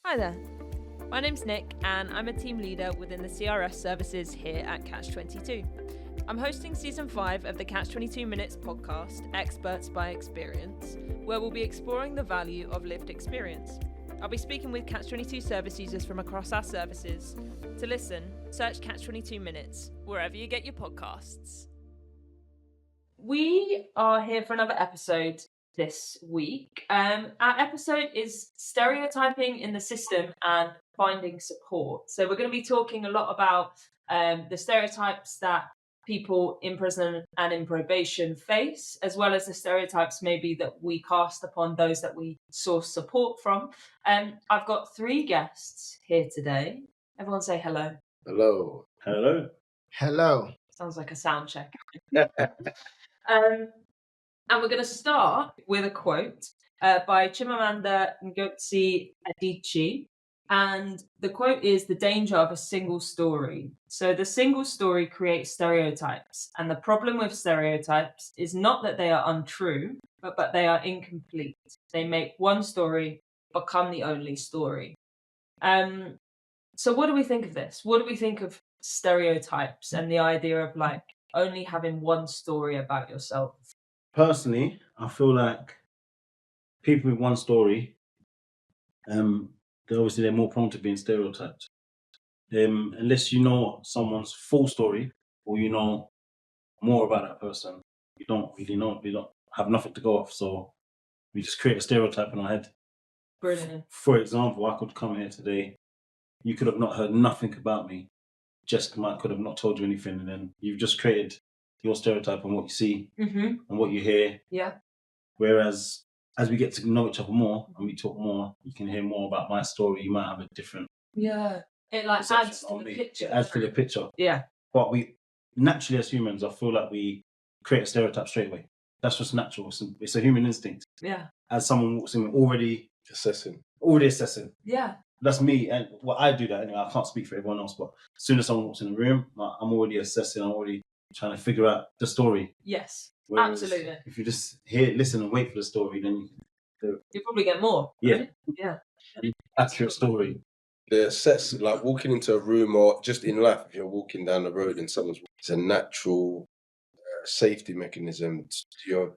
Hi there, my name's Nick and I'm a team leader within the CRS services here at Catch22. I'm hosting season 5 of the Catch22 Minutes podcast, Experts by Experience, where we'll be exploring the value of lived experience. I'll be speaking with Catch22 service users from across our services. To listen, search Catch22 Minutes wherever you get your podcasts. We are here for another episode this week. Our episode is stereotyping in the system and finding support. So we're going to be talking a lot about the stereotypes that people in prison and in probation face, as well as the stereotypes maybe that we cast upon those that we source support from. I've got 3 guests here today. Everyone say hello. Hello. Hello. Hello. Sounds like a sound check. And we're going to start with a quote by Chimamanda Ngozi Adichie. And the quote is, "The danger of a single story." So the single story creates stereotypes. And the problem with stereotypes is not that they are untrue, but they are incomplete. They make one story become the only story. So what do we think of this? What do we think of stereotypes and the idea of like only having one story about yourself? Personally, I feel like people with one story, they're more prone to being stereotyped. Unless you know someone's full story or you know more about that person, you don't really know. You don't have nothing to go off, so we just create a stereotype in our head. Brilliant. For example, I could come here today. You could have not heard nothing about me. Jessica could have not told you anything, and then you've just created your stereotype on what you see and what you hear. Yeah. Whereas as we get to know each other more and we talk more, you can hear more about my story. You might have a different It like perception adds to on the me. picture. It adds to the picture. Yeah. But we naturally, as humans, I feel like we create a stereotype straight away. That's just natural. It's a human instinct. Yeah. As someone walks in, already Assessing. Yeah. That's me, and I do that anyway. I can't speak for everyone else, but as soon as someone walks in the room, I'm already assessing. I'm already trying to figure out the story. Yes. Whereas Absolutely. if you just listen and wait for the story, then You probably get more. Yeah. Right? Yeah. accurate story. The assess, like walking into a room or just in life, if you're walking down the road and it's a natural safety mechanism. You're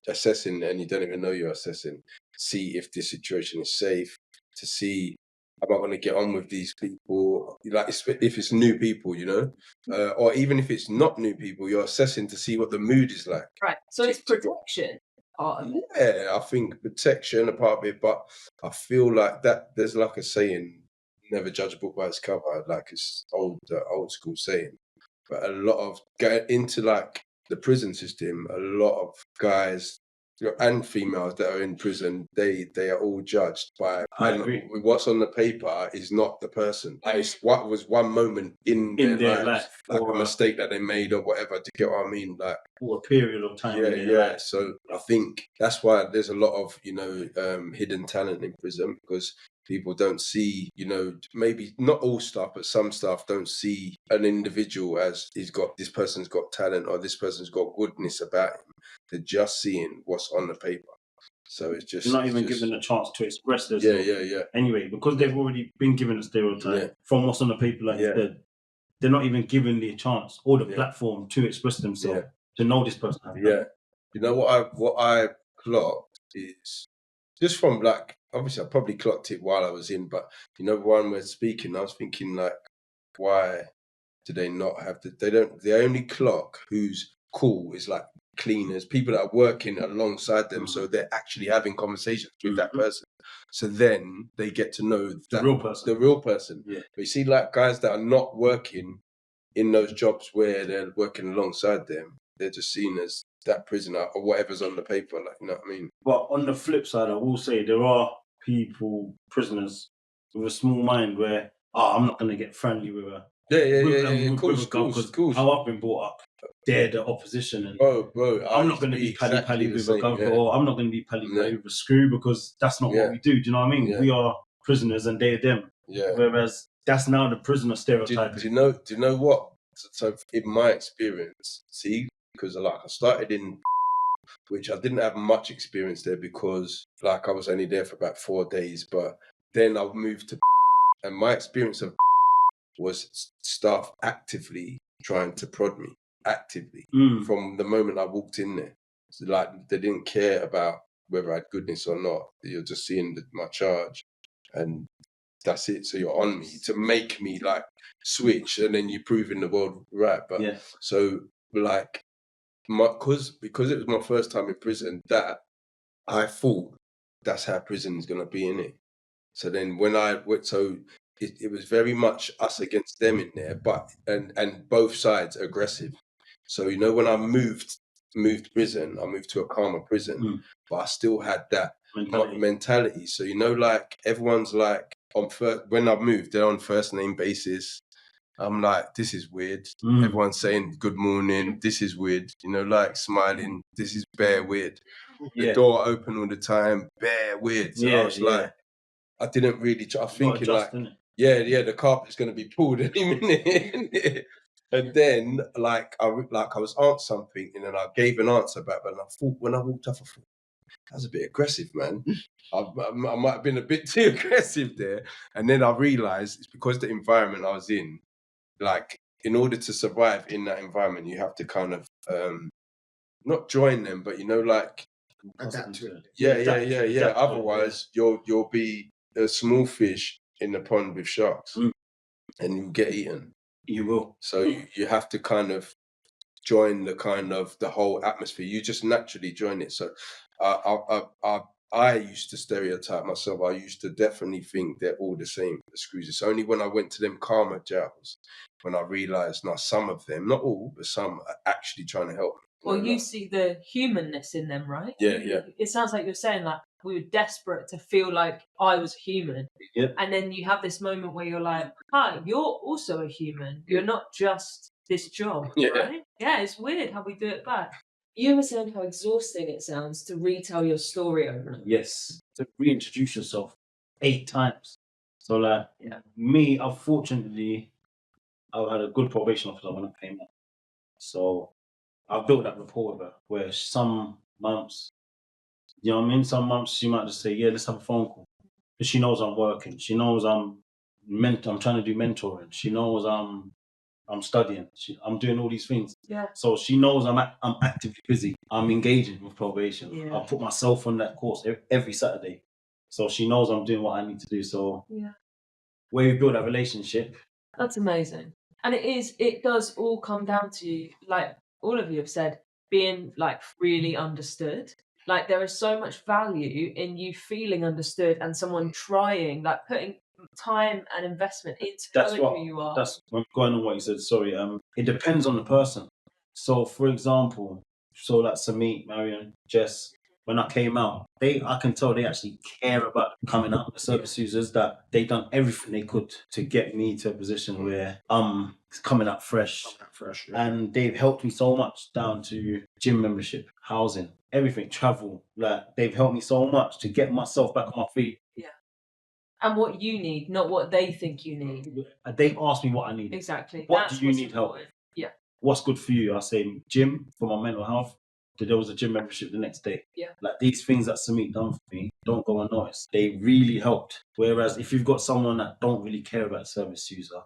assessing and you don't even know you're assessing. See if this situation is safe, to see am I going to get on with these people, like if it's new people, or even if it's not new people, you're assessing to see what the mood is like. Right. So it's protection part of it. Yeah, I think protection a part of it, but I feel like that there's like a saying, never judge a book by its cover, like it's old school saying. But a lot of into like the prison system, a lot of guys and females that are in prison, they are all judged by what's on the paper is not the person. It's what was one moment in their life, like a mistake that they made or whatever. To get what I mean, like or a period of time. Yeah. So I think that's why there's a lot of hidden talent in prison, because people don't see, maybe not all staff, but some staff don't see an individual as this person's got talent or this person's got goodness about him. They're just seeing what's on the paper. So it's just... You're not even given a chance to express themselves. Yeah. Anyway, because they've already been given a stereotype from what's on the paper, like you said, they're not even given the chance or the platform to express themselves, to know this person. Yeah. You know what I clocked is, just from like, obviously I probably clocked it while I was in, but when we're speaking, I was thinking like, why do they not have they only clock who's cool is like cleaners, people that are working alongside them, so they're actually having conversations with that person. So then they get to know the real person. Yeah. But you see, like guys that are not working in those jobs where they're working alongside them, they're just seen as that prisoner or whatever's on the paper, like, you know what I mean? But on the flip side, I will say there are prisoners with a small mind where, I'm not going to get friendly with her. Yeah. Of course. How I've been brought up, they're the opposition, and bro, I'm not going to be pally with a governor, or I'm not going to be pally with a screw, because that's not what we do. Do you know what I mean? We are prisoners and they're them. Yeah. Whereas that's now the prisoner stereotype. Do you know what? So in my experience, because like I started in, which I didn't have much experience there because like I was only there for about 4 days, but then I moved to, and my experience of was staff actively trying to prod me, actively, from the moment I walked in there. So like, they didn't care about whether I had goodness or not. You're just seeing my charge, and that's it. So you're on me to make me like switch, and then you prove in the world right. But so like, because it was my first time in prison, that I thought that's how prison is gonna be, in it. So then when I went, so it was very much us against them in there, but and both sides aggressive. So you know, when I moved prison, I moved to a calmer prison, but I still had that mentality. So you know, like everyone's like on first, when I moved, they're on first name basis. I'm like, this is weird. Everyone's saying good morning. This is weird. You know, like smiling. This is bare weird. The door open all the time. Bare weird. So I was like, I didn't really. I was thinking like, the carpet's gonna be pulled any minute. And then like I was asked something, and then I gave an answer back. But I thought, when I walked off, I thought, that was a bit aggressive, man. I might have been a bit too aggressive there. And then I realised it's because the environment I was in. Like, in order to survive in that environment, you have to kind of not join them, but you know, like adapt to it. Yeah. Otherwise, you'll be a small fish in the pond with sharks, and you'll get eaten. You will. So you have to kind of join the whole atmosphere. You just naturally join it. So I used to stereotype myself. I used to definitely think they're all the same, the screws. It's only when I went to them calmer jails when I realised, now some of them, not all, but some are actually trying to help me. Well, you see the humanness in them, right? Yeah. It sounds like you're saying, like, we were desperate to feel like I was human. Yep. And then you have this moment where you're like, hi, you're also a human. You're not just this job, right? Yeah, it's weird how we do it back. You were saying how exhausting it sounds to retell your story over and over. Yes, to reintroduce yourself 8 times. So like, me, unfortunately, I had a good probation officer when I came out. So I built that rapport with her, where some months, you know what I mean? Some months she might just say, yeah, let's have a phone call. Because she knows I'm working. She knows I'm trying to do mentoring. She knows I'm studying. I'm doing all these things. Yeah. So she knows I'm actively busy. I'm engaging with probation. Yeah. I put myself on that course every Saturday. So she knows I'm doing what I need to do. So where we build that relationship. That's amazing. And it does all come down to, like all of you have said, being like really understood. Like, there is so much value in you feeling understood and someone trying, like putting time and investment into knowing who you are. That's going on what you said. Sorry. It depends on the person. So, for example, like Samit, Marion, Jess, when I came out, I can tell they actually care about coming out. The service users, that they done everything they could to get me to a position where I'm coming out fresh. And they've helped me so much, down to gym membership, housing, everything, travel. Like, they've helped me so much to get myself back on my feet. Yeah. And what you need, not what they think you need. They've asked me what I need. Exactly. What do you need help with? Yeah. What's good for you? I say gym for my mental health. There was a gym membership the next day. Yeah. Like, these things that Samit done for me don't go unnoticed. They really helped. Whereas if you've got someone that don't really care about service user,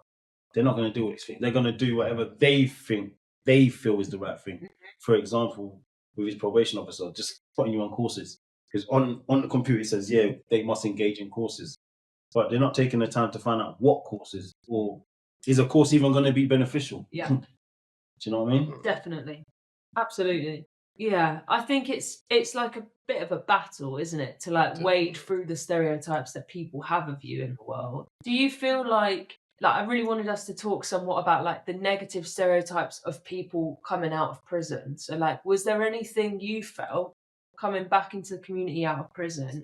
they're not going to do these things. They're going to do whatever they think they feel is the right thing. Mm-hmm. For example, with his probation officer, just putting you on courses. Because on the computer it says, they must engage in courses. But they're not taking the time to find out what courses, or is a course even going to be beneficial? Yeah. Do you know what I mean? Definitely. Absolutely. Yeah. I think it's like a bit of a battle, isn't it? To like wade through the stereotypes that people have of you in the world. Do you feel like I really wanted us to talk somewhat about like the negative stereotypes of people coming out of prison. So like, was there anything you felt coming back into the community out of prison,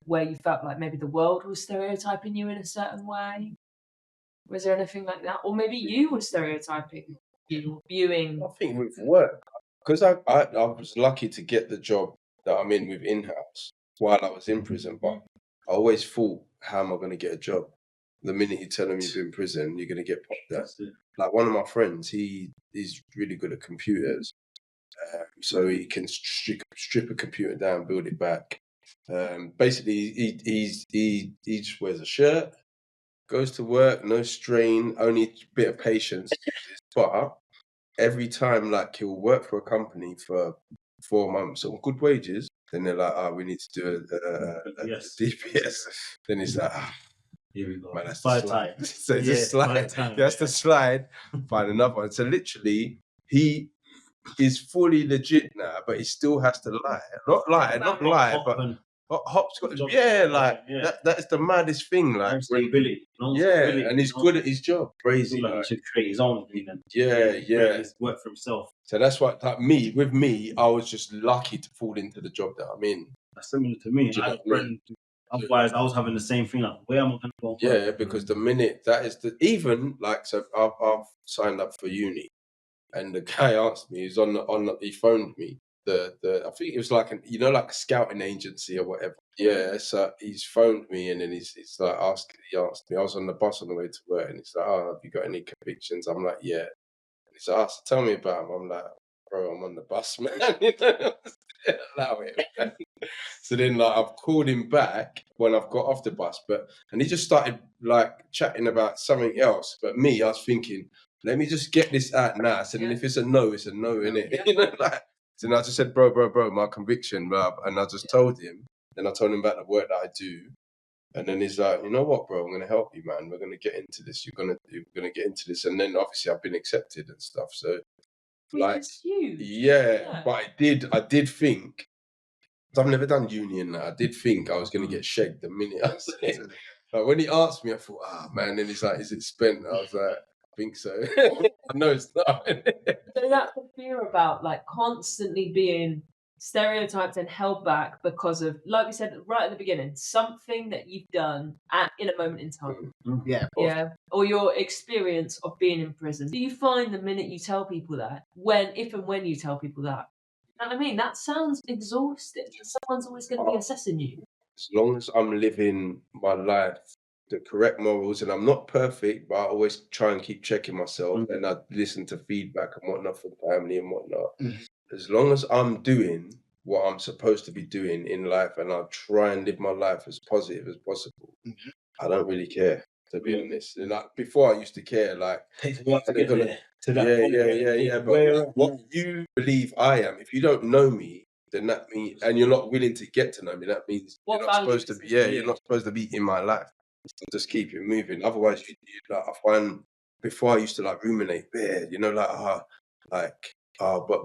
where you felt like maybe the world was stereotyping you in a certain way? Was there anything like that? Or maybe you were stereotyping you, viewing? I think with work, because I was lucky to get the job that I'm in with in-house while I was in prison, but I always thought, how am I going to get a job? The minute you tell him you've been in prison, you're going to get popped out. Like, one of my friends, he's really good at computers. So he can strip a computer down, build it back. Basically, he just wears a shirt, goes to work, no strain, only a bit of patience. But every time, like, he'll work for a company for 4 months on good wages, then they're like, "Oh, we need to do a Yes. DPS." Then he's like, Here we go. man, that's By the time. slide. So Yeah, just slide. by time. He has to slide, find another one. So literally, he is fully legit now, but he still has to lie. Not lie, but Hop's got, that is the maddest thing. Like, no stability. and he's good at his job. Crazy. Like, he should create his own thing and Yeah. his work for himself. So that's what, like, with me, I was just lucky to fall into the job that I'm in. That's similar to me. Do you I know had what I a friend. Otherwise, I was having the same thing. Like, where am I going to go? Yeah, because the minute that is even like, so I've signed up for uni, and the guy asked me, he phoned me. I think it was like like a scouting agency or whatever. Yeah, so he's phoned me, and then he's like he asked me. I was on the bus on the way to work, and he's like, "Oh, have you got any convictions?" I'm like, "Yeah." And he's like, "So tell me about them." I'm like, "Bro, I'm on the bus, man." Allow it, man. So then, like, I've called him back when I've got off the bus, and he just started like chatting about something else. But me, I was thinking, let me just get this out now. So then, if it's a no, it's a no, innit? Yeah. Like, so then I just said, bro, my conviction, blah, and I just told him. Then I told him about the work that I do, and then he's like, you know what, bro, I'm gonna help you, man. We're gonna get into this. You're gonna get into this, and then obviously I've been accepted and stuff. So, Which like, is huge. yeah, but I did think. I've never done uni and that. I did think I was going to get shagged the minute I said it. Like, when he asked me, I thought, man. Then he's like, is it spent? I was like, I think so. No, it's not. So that's the fear about, like, constantly being stereotyped and held back because of, like we said right at the beginning, something that you've done in a moment in time. Yeah. Yeah. Or your experience of being in prison. Do you find the minute you tell people that, if and when you tell people that, you know what I mean? That sounds exhausting. Someone's always going to be assessing you. As long as I'm living my life, the correct morals, and I'm not perfect, but I always try and keep checking myself, and I listen to feedback and whatnot from family and whatnot. As long as I'm doing what I'm supposed to be doing in life, and I try and live my life as positive as possible, I don't really care, to be honest. And like, before, I used to care, like, Takes a while to get there. To that point, yeah. But what you believe I am, if you don't know me, then that means, and you're not willing to get to know me, that means What you're not supposed to values be. is Yeah, you're not supposed to be in my life. So just keep it moving. Otherwise, like, I find before I used to like ruminate, but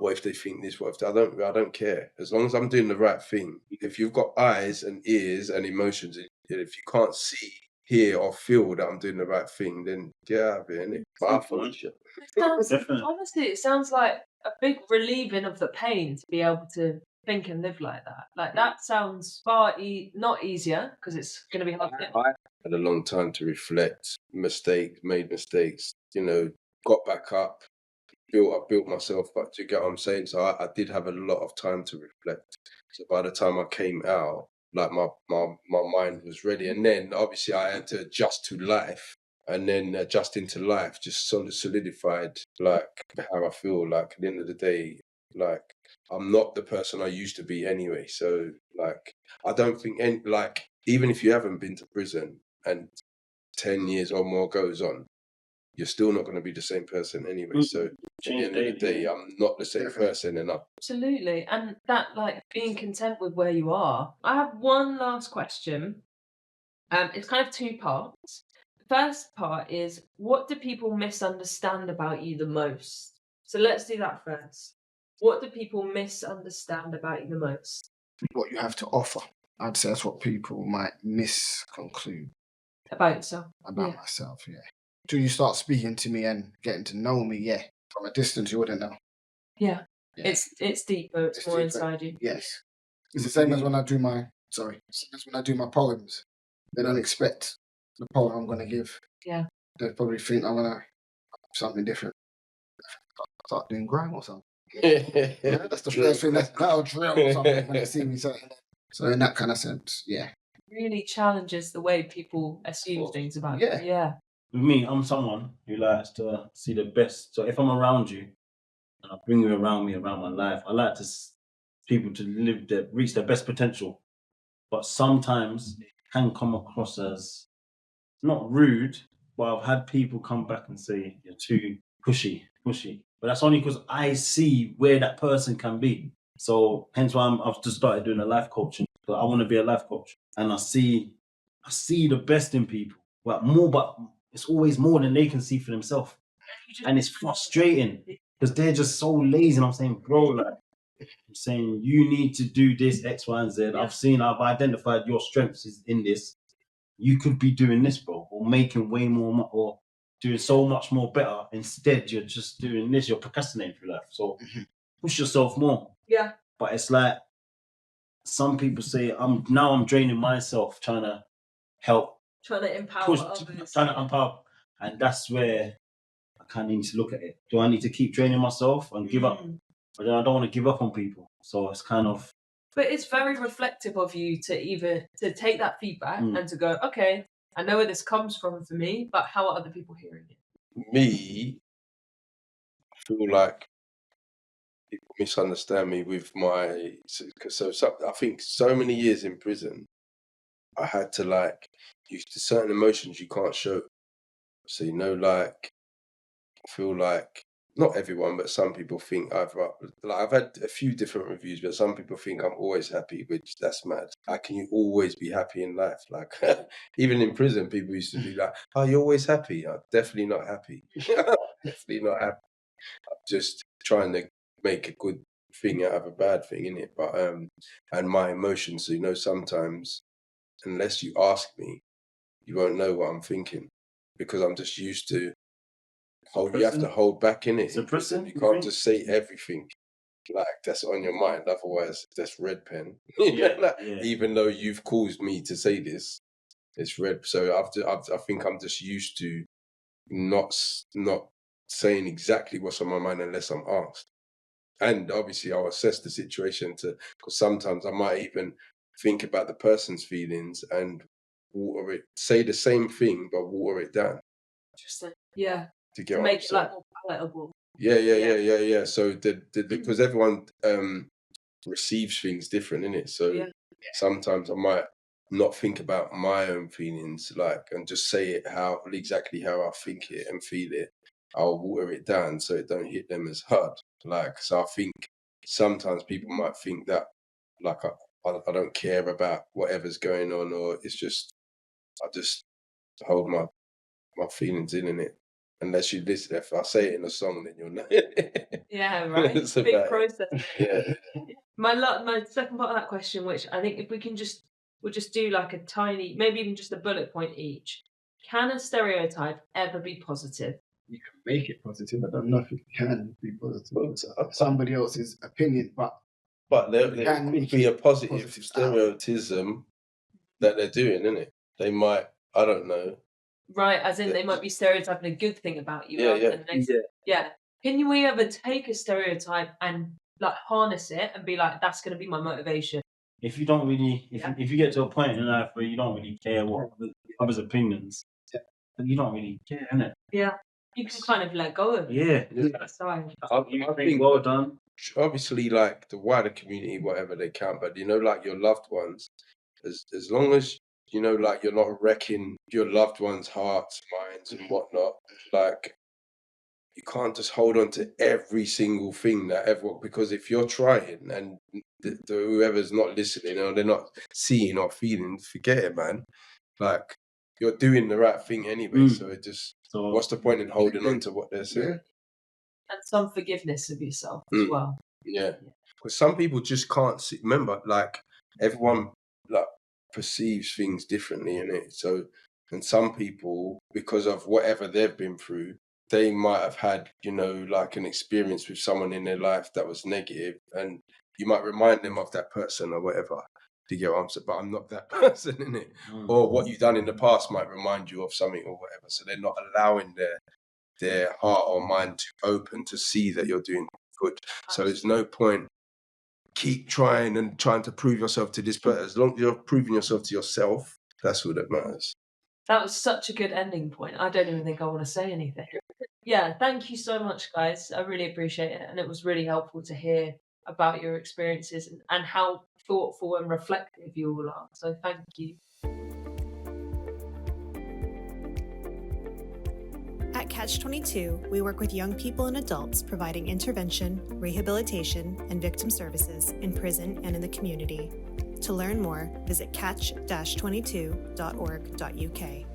what if they think this? What if I don't care. As long as I'm doing the right thing. If you've got eyes and ears and emotions, and if you can't see, hear, or feel that I'm doing the right thing, then get out of it, innit? But I follow shit. Honestly, it sounds like a big relieving of the pain to be able to think and live like that. Like, that sounds far not easier, because it's going to be hard to get. I had a long time to reflect, made mistakes, got back up, built myself up. Do you get what I'm saying? So I did have a lot of time to reflect. So by the time I came out, like, my mind was ready, and then obviously I had to adjust to life, and then adjusting to life just solidified like how I feel. Like, at the end of the day, like, I'm not the person I used to be anyway. So, like, I don't think even if you haven't been to prison and 10 years or more goes on, you're still not going to be the same person anyway. So at the end of the day, I'm not the same person, and Absolutely. And that, like, being content with where you are. I have one last question. It's kind of two parts. The first part is, what do people misunderstand about you the most? So let's do that first. What do people misunderstand about you the most? What you have to offer. I'd say that's what people might misconclude About yourself. about myself, yeah. Till you start speaking to me and getting to know me, yeah. From a distance, you wouldn't know. Yeah. Yeah. It's deeper, it's more deeper. inside you. Yes. It's the same as when I do my poems. They don't expect the poem I'm going to give. Yeah. They probably think I'm going to something different. Start doing grime or something. yeah, That's the first thing. That'll drill or something when they see me. So in that kind of sense, yeah. Really challenges the way people assume things about you. Yeah. With me, I'm someone who likes to see the best. So if I'm around you, and I bring you around me, around my life, I like people to reach their best potential. but sometimes it can come across as not rude, but I've had people come back and say you're too pushy. But that's only because I see where that person can be. So hence why I've just started doing a life coaching. So I want to be a life coach, and I see the best in people. But it's always more than they can see for themselves, and it's frustrating because they're just so lazy. And I'm saying, bro, like, I'm saying you need to do this X, Y, and Z. Yeah. I've identified your strengths is in this. You could be doing this, bro, or making way more, or doing so much more better. Instead, you're just doing this. You're procrastinating through life. So push yourself more. Yeah. But it's like some people say, I'm draining myself trying to help Trying to empower push, others. trying to empower, and that's where I kind of need to look at it. Do I need to keep draining myself and give up? But then I don't want to give up on people. So it's kind of. But it's very reflective of you to take that feedback and to go, okay, I know where this comes from for me, but how are other people hearing it? Me, I feel like people misunderstand me with my. So I think so many years in prison, I had to like use to certain emotions you can't show. So like I feel like not everyone, but some people think I've had a few different reviews, but some people think I'm always happy, which that's mad. How can you always be happy in life? Like even in prison, people used to be like, "Oh, you're always happy." I'm definitely not happy. Definitely not happy. I'm just trying to make a good thing out of a bad thing, innit? But and my emotions. So sometimes unless you ask me, you won't know what I'm thinking because I'm just used to. You have to hold back in it. Suppressing? You can't just say everything like that's on your mind. Otherwise, that's red pen. Even though you've caused me to say this, it's red. So I think I'm just used to not saying exactly what's on my mind unless I'm asked. And obviously, I'll assess the situation because sometimes I might even think about the person's feelings and say the same thing but water it down. Interesting. Yeah. To get To what make I'm it saying. like more palatable. Yeah. So because everyone receives things different, innit? So sometimes I might not think about my own feelings, like, and just say it exactly how I think it and feel it. I'll water it down so it don't hit them as hard. Like, so I think sometimes people might think that, like, I don't care about whatever's going on, or it's just I just hold my feelings in it. Unless you listen, if I say it in a song, then you'll know. Yeah, right. It's Big about it. process. Yeah. My second part of that question, which I think if we can we'll just do like a tiny, maybe even just a bullet point each. Can a stereotype ever be positive? You can make it positive. I don't know if it can be positive. It's somebody else's opinion, but there can could make be a it positive positive stereotypism that they're doing, innit? They might, I don't know. Right, as in they might be stereotyping a good thing about you. Yeah, Yeah. Can we ever take a stereotype and like harness it and be like, that's going to be my motivation? If you don't really, if you get to a point in life where you don't really care what others' opinions, then you don't really care, innit? Yeah. You can kind of let go of it. Yeah. Aside. I think well done. Obviously, like the wider community, whatever they can, but like your loved ones, as long as like you're not wrecking your loved ones' hearts, minds, and whatnot, like you can't just hold on to every single thing that everyone, because if you're trying and whoever's not listening or they're not seeing or feeling, forget it, man. Like you're doing the right thing anyway, so it just what's the point in holding on to what they're saying? And some forgiveness of yourself as well. Yeah, because some people just can't see. Remember, like everyone like perceives things differently in it. So, and some people, because of whatever they've been through, they might have had, like an experience with someone in their life that was negative, and you might remind them of that person or whatever. To get what I'm saying, but I'm not that person in it. Or what you've done in the past might remind you of something or whatever. So they're not allowing their heart or mind to open to see that you're doing good. So there's no point keep trying to prove yourself to this person. As long as you're proving yourself to yourself, that's all that matters. That was such a good ending point. I don't even think I want to say anything. Yeah, thank you so much, guys. I really appreciate it. And it was really helpful to hear about your experiences and how thoughtful and reflective you all are. So thank you. At Catch-22, we work with young people and adults providing intervention, rehabilitation, and victim services in prison and in the community. To learn more, visit catch-22.org.uk.